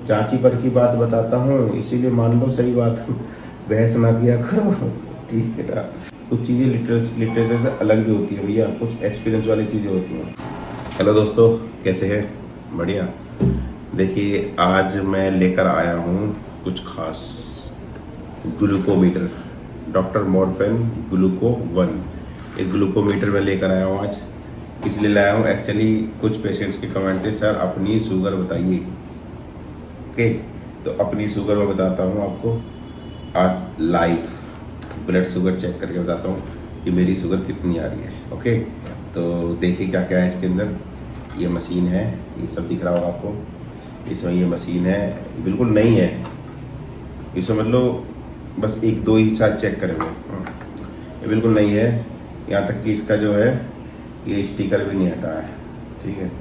चाची पर की बात बताता हूँ, इसीलिए मान लो सही बात, बहस ना किया करो, ठीक है ना। कुछ चीज़ें लिटरेचर से अलग भी होती है भैया, कुछ एक्सपीरियंस वाली चीज़ें होती हैं। हेलो दोस्तों, कैसे हैं? बढ़िया। देखिए, आज मैं लेकर आया हूँ कुछ खास, ग्लूकोमीटर, डॉक्टर मॉर्फिन ग्लूको 1। एक ग्लूकोमीटर में लेकर आया हूँ आज। इसलिए लाया हूँ, एक्चुअली कुछ पेशेंट्स के कमेंट थे, सर अपनी शुगर बताइए। ओके, तो अपनी शुगर मैं बताता हूँ आपको आज लाइव, ब्लड शुगर चेक करके बताता हूँ कि मेरी शुगर कितनी आ रही है। ओके, तो देखिए क्या क्या है इसके अंदर। ये मशीन है, ये सब दिख रहा होगा आपको। इसमें ये मशीन है, बिल्कुल नई है, ये समझ लो बस 1-2 ही साल चेक करे हुए। ये बिल्कुल नई है, यहाँ तक कि इसका जो है ये स्टिकर भी नहीं हटा है। ठीक है,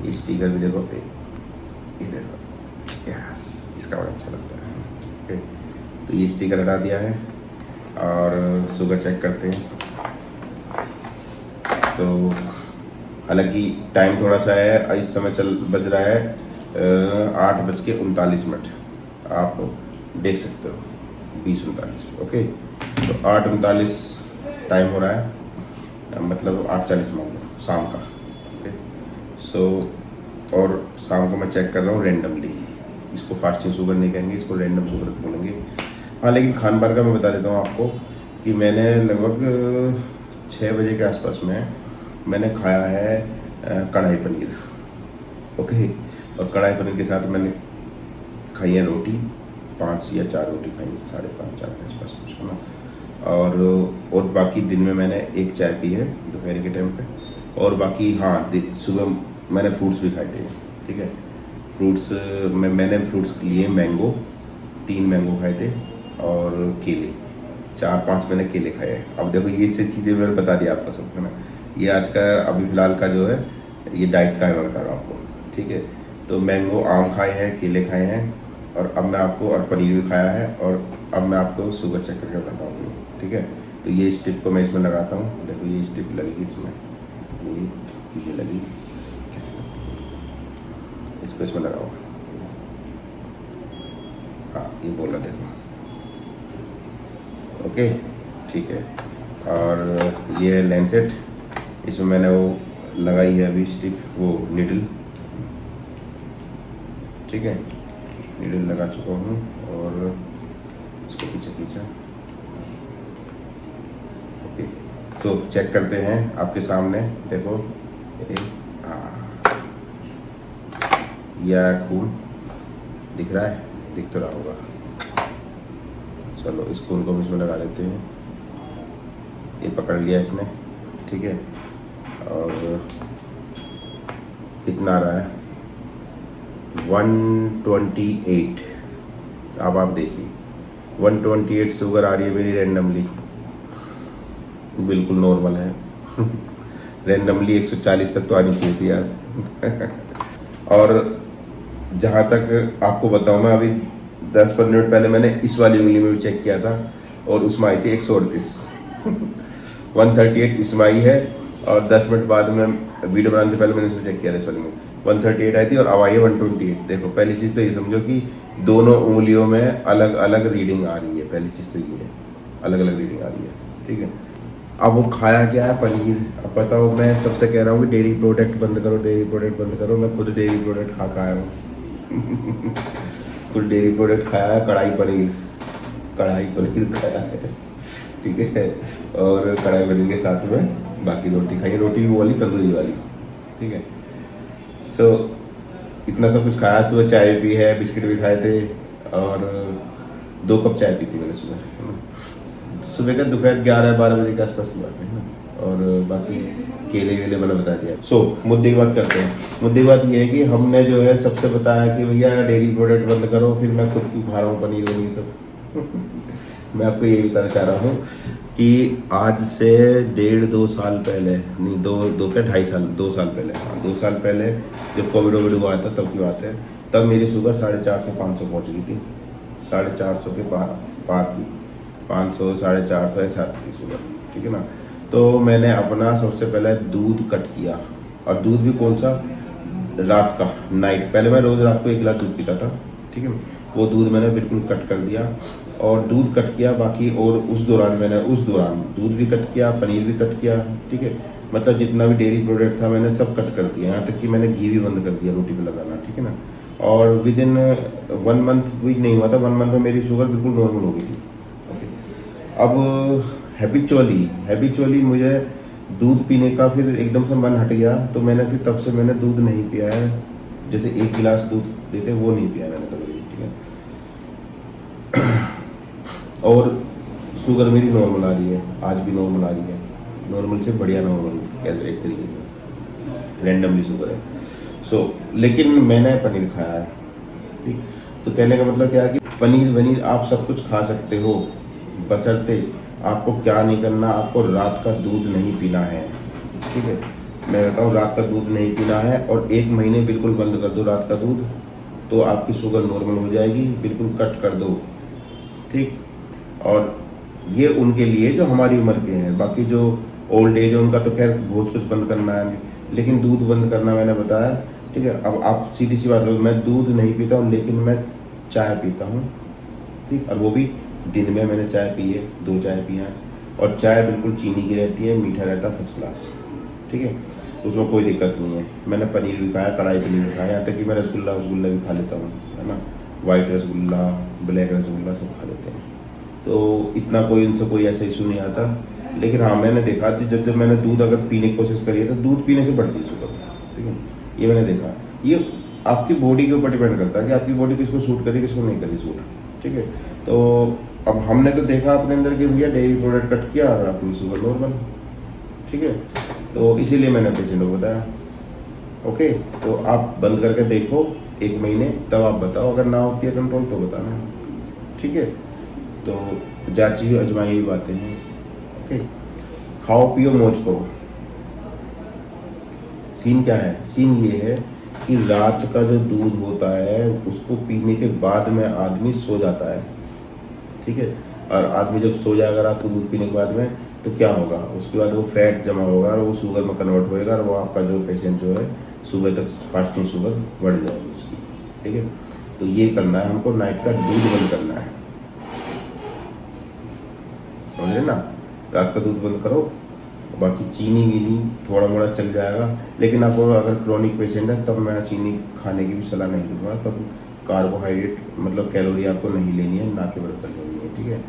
ये स्टिकर भी देखो, ये देखो, यस, इसका बड़ा अच्छा लगता है। ओके, तो ये स्टिकर हटा दिया है और शुगर चेक करते हैं। तो हालांकि टाइम थोड़ा सा है, इस समय बज रहा है 8:39। आप देख सकते हो 20:39। ओके, तो 8:39 टाइम हो रहा है, मतलब 8:40 मान लो शाम का। ओके, सो और शाम को मैं चेक कर रहा हूँ रेंडमली। इसको फास्टिंग शुगर नहीं कहेंगे, इसको रैंडम शुगर बोलेंगे। हाँ, लेकिन खान पान का मैं बता देता हूँ आपको कि मैंने लगभग 6 बजे के आसपास में मैंने खाया है कढ़ाई पनीर। ओके, और कढ़ाई पनीर के साथ मैंने खाई है रोटी, 5 या 4 रोटी खाई, 5:30-4 के आसपास कुछ है ना। और बाकी दिन में मैंने 1 चाय पी है दोपहर के टाइम पे। और बाकी हाँ, सुबह मैंने फ्रूट्स भी खाए थे। ठीक है, फ्रूट्स में मैंने फ्रूट्स लिए मैंगो, 3 मैंगो खाए थे, और केले 4-5 मैंने केले खाए हैं। अब देखो, ये से चीज़ें मैंने बता दिया आपको सब, है ना। ये आज का अभी फ़िलहाल का जो है ये डाइट का है, मैं बता रहा हूँ आपको। ठीक है, तो मैंगो, आम खाए हैं, केले खाए हैं, और अब मैं आपको, और पनीर भी खाया है, और अब मैं आपको शुगर चेक करके बताता हूँ। ठीक है, तो ये स्टिप को मैं इसमें लगाता हूँ। देखो, ये स्टिप लगेगी इसमें, ये लगी, कैसे लगती है, इसको इसमें लगाओ। हाँ, ये बोला देखो। ओके, ठीक है, और ये है लैंसेट, इसमें मैंने वो लगाई है अभी स्टिप, वो निडल। ठीक है, निडल लगा चुका हूँ, और इसको पीछे पीछे। ओके, तो चेक करते हैं आपके सामने। देखो, यह खून दिख रहा है, दिख तो रहा होगा। चलो, इस खून को हम इसमें लगा लेते हैं। ये पकड़ लिया इसने। ठीक है, और कितना आ रहा है? 128। अब आप देखिए, 128 शुगर आ रही है मेरी रैंडमली, बिल्कुल नॉर्मल है। रैंडमली 140 तक तो आनी चाहिए थी यार। और जहाँ तक आपको बताऊँ, मैं अभी 10-15 मिनट पहले मैंने इस वाली उंगली में भी चेक किया था, और उसमें आई थी 138। 138 इसमें आई है, और 10 मिनट बाद में वीडियो बनाने से पहले मैंने इसमें चेक किया था, इस वाली में 138 आई थी, और अब आई है 128। देखो, पहली चीज़ तो ये समझो कि दोनों उंगलियों में अलग अलग रीडिंग आ रही है। पहली चीज़ तो ये है, अलग अलग रीडिंग आ रही है। ठीक है, अब वो खाया क्या है? पनीर। अब बताओ, मैं सबसे कह रहा हूँ कि डेयरी प्रोडक्ट बंद करो, डेयरी प्रोडक्ट बंद करो। मैं खुद डेयरी प्रोडक्ट खा आया हूँ। खुद डेयरी प्रोडक्ट खाया है, कढ़ाई पनीर खाया है। ठीक है, और कढ़ाई पनीर के साथ में बाकी रोटी खाई है, रोटी भी वाली तंदूरी वाली। ठीक है, सो इतना सब कुछ खाया। सुबह चाय भी पी है, बिस्किट भी खाए थे, और 2 कप चाय पी थी मैंने सुबह का, दोपहर 11-12 बजे के आसपास की बात है ना। और बाकी केले वेले मैंने बता दिया। सो मुद्दे की बात करते हैं। मुद्दे की बात ये है कि हमने जो है सबसे बताया कि भैया डेयरी प्रोडक्ट बंद करो, फिर मैं खुद क्यों खा रहा हूँ पनीर वनीर सब। मैं आपको ये बताना चाह रहा हूँ कि आज से 1.5-2 साल पहले, नहीं 2 साल पहले, हाँ 2 साल पहले जब कोविड हुआ था, तब की बात है। तब मेरी शुगर 450 से 500 पहुँच गई थी, 450 के पार थी, 500, 450 ऐसा थी शुगर। ठीक है ना, तो मैंने अपना सबसे पहले दूध कट किया, और दूध भी कौन सा? रात का नाइट, पहले मैं रोज़ रात को 1 गिलास दूध पीता था, ठीक है। वो दूध मैंने बिल्कुल कट कर दिया और दूध कट किया बाकी, और उस दौरान दूध भी कट किया, पनीर भी कट किया, ठीक है। मतलब जितना भी डेयरी प्रोडक्ट था मैंने सब कट कर दिया, यहाँ तक कि मैंने घी भी बंद कर दिया रोटी पे लगाना, ठीक है ना। और विद इन 1 मंथ भी नहीं हुआ था, 1 मंथ में मेरी शुगर बिल्कुल नॉर्मल हो गई थी। ओके, अब हैबिचुअली मुझे दूध पीने का फिर एकदम से मन हट गया, तो मैंने फिर तब से मैंने दूध नहीं पिया है। जैसे 1 गिलास दूध देते वो नहीं पिया मैंने कभी, ठीक है। और शुगर मेरी नॉर्मल आ रही है, आज भी नॉर्मल आ रही है, नॉर्मल से बढ़िया नॉर्मल एक तरीके से, रैंडमली शुगर है। लेकिन मैंने पनीर खाया है, ठीक। तो कहने का मतलब क्या है कि पनीर आप सब कुछ खा सकते हो, बशर्ते आपको क्या नहीं करना, आपको रात का दूध नहीं पीना है, ठीक है। मैं कहता हूँ रात का दूध नहीं पीना है, और 1 महीने बिल्कुल बंद कर दो रात का दूध, तो आपकी शुगर नॉर्मल हो जाएगी, बिल्कुल कट कर दो, ठीक। और ये उनके लिए जो हमारी उम्र के हैं, बाकी जो ओल्ड एज है उनका तो खैर बहुत कुछ बंद करना है, लेकिन दूध बंद करना मैंने बताया, ठीक है। अब आप सीधी सी बात करो, मैं दूध नहीं पीता हूँ लेकिन मैं चाय पीता हूँ, ठीक। और वो भी दिन में मैंने चाय पी है, 2 चाय पी हैं, और चाय बिल्कुल चीनी की रहती है, मीठा रहता है फर्स्ट क्लास, ठीक है। उसमें कोई दिक्कत नहीं है। मैंने पनीर भी खाया, कढ़ाई पनीर भी खाया, यहाँ तक कि मैं रसगुल्ला भी खा लेता हूँ, है ना। वाइट रसगुल्ला, ब्लैक रसगुल्ला सब खा लेते हैं, तो इतना कोई इनसे कोई ऐसा इशू नहीं आता। लेकिन हाँ, मैंने देखा कि जब मैंने दूध अगर पीने की कोशिश करी है तो दूध पीने से बढ़ती है शुगर, ठीक है। ये मैंने देखा। ये आपकी बॉडी के ऊपर डिपेंड करता है कि आपकी बॉडी किसको सूट करे, किसको नहीं करी सूट, ठीक है। तो अब हमने तो देखा अपने अंदर कि भैया डेयरी प्रोडक्ट कट किया और अपनी शुगर नॉर्मल, ठीक है। तो इसीलिए मैंने पेशेंट को बताया। ओके, तो आप बंद करके देखो 1 महीने, तब आप बताओ, अगर ना होती है कंट्रोल तो बताना, ठीक है। तो जांची हुई अजमाई हुई बातें हैं। ओके, खाओ पियो मौज करो। सीन क्या है? सीन ये है कि रात का जो दूध होता है उसको पीने के बाद में आदमी सो जाता है, ठीक है। और आदमी जब सो जाएगा रात को दूध पीने के बाद में, तो क्या होगा, उसके बाद वो फैट जमा होगा और वो शुगर में कन्वर्ट होएगा, और वो आपका जो पेशेंट जो है सुबह तक फास्टिंग शुगर बढ़ जाएगी उसकी, ठीक है। तो ये करना है हमको, नाइट का दूध बंद करना है, समझ रहे ना। रात का दूध बंद करो, बाकी चीनी वीनी थोड़ा मोड़ा चल जाएगा, लेकिन आपको अगर क्रोनिक पेशेंट है तब मैं चीनी खाने की भी सलाह नहीं दूंगा। तब कार्बोहाइड्रेट मतलब कैलोरी आपको नहीं लेनी है, ना के बराबर लेनी है, ठीक है।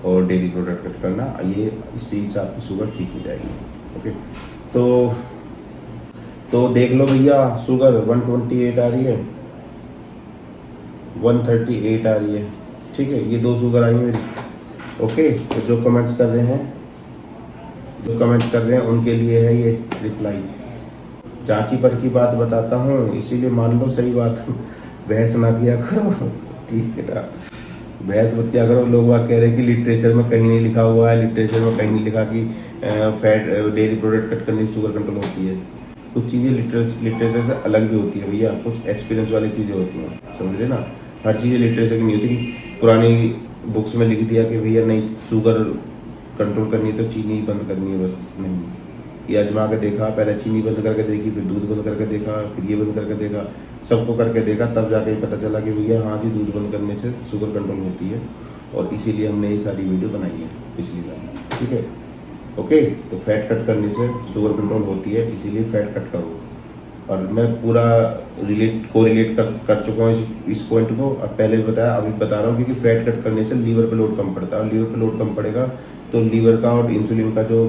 और डेयरी प्रोडक्ट कट करना, ये इससे ही आपकी शुगर ठीक हो जाएगी। ओके, तो देख लो भैया, शुगर 128 आ रही है, 138 आ रही है, ठीक है। ये 2 शुगर आई मेरी। ओके, तो जो कमेंट्स कर रहे हैं उनके लिए है ये रिप्लाई। चाची पर की बात बताता हूँ, इसीलिए मान लो सही बात, बहस ना किया करो, ठीक है ना। बहस मत किया करो। लोग बात कह रहे हैं कि लिटरेचर में कहीं नहीं लिखा हुआ है, लिटरेचर में कहीं नहीं लिखा कि फैट डेयरी प्रोडक्ट कट करने से शुगर कंट्रोल होती है। कुछ चीज़ें लिटरेचर से अलग भी होती है भैया, कुछ एक्सपीरियंस वाली चीज़ें होती हैं, समझ रहे ना। हर चीज़ें लिटरेचर की नहीं होती। पुरानी बुक्स में लिख दिया कि भैया नहीं, शुगर कंट्रोल करनी है तो चीनी बंद करनी है, बस नहीं। ये आजमा के देखा, पहले चीनी बंद करके देखी, फिर दूध बंद करके देखा, फिर ये बंद करके देखा, सबको करके देखा, तब जाके पता चला कि भैया हाँ जी, दूध बंद करने से शुगर कंट्रोल होती है, और इसीलिए हमने ये सारी वीडियो बनाई है पिछली बार, ठीक है। ओके, तो फैट कट करने से शुगर कंट्रोल होती है, इसीलिए फैट कट करो। और मैं पूरा कोरिलेट कर चुका हूँ इस पॉइंट को। अब पहले भी बताया, अभी बता रहा हूँ, क्योंकि फैट कट करने से लीवर पे लोड कम पड़ता है, और लीवर पे लोड कम पड़ेगा तो लीवर का और इंसुलिन का जो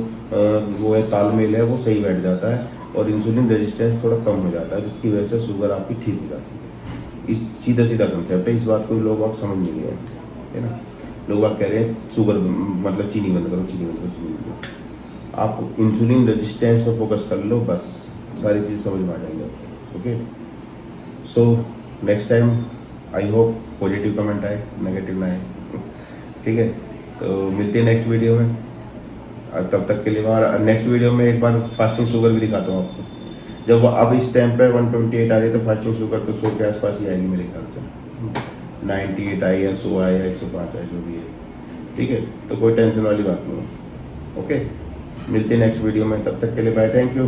वो है तालमेल है, वो सही बैठ जाता है, और इंसुलिन रेजिस्टेंस थोड़ा कम हो जाता है, जिसकी वजह से शुगर आपकी ठीक हो जाती है। इस सीधा कंसेप्ट है, इस बात को लोग आप समझ नहीं गए, है ना। लोग आप कह रहे हैं शुगर मतलब चीनी बंद करो, चीनी बंद करो। आप इंसुलिन रेजिस्टेंस पर फोकस कर लो, बस सारी चीज़ समझ में आ जाएगी आपको। Okay, so next time I hope positive comment आए, नेगेटिव ना आए, ठीक है। तो मिलते हैं नेक्स्ट वीडियो में, और तब तक के लिए बाहर नेक्स्ट वीडियो में एक बार फास्टिंग शुगर भी दिखाता हूँ आपको। जब अब इस टाइम पे 128 आ रही है तो फास्टिंग शुगर तो 100 के आसपास ही आएगी मेरे ख्याल से। 98 आई या 100 आए या 105 आए, जो भी है, ठीक है। तो कोई टेंशन वाली बात नहीं है। ओके, मिलते हैं नेक्स्ट वीडियो में, तब तक के लिए बाय, थैंक यू।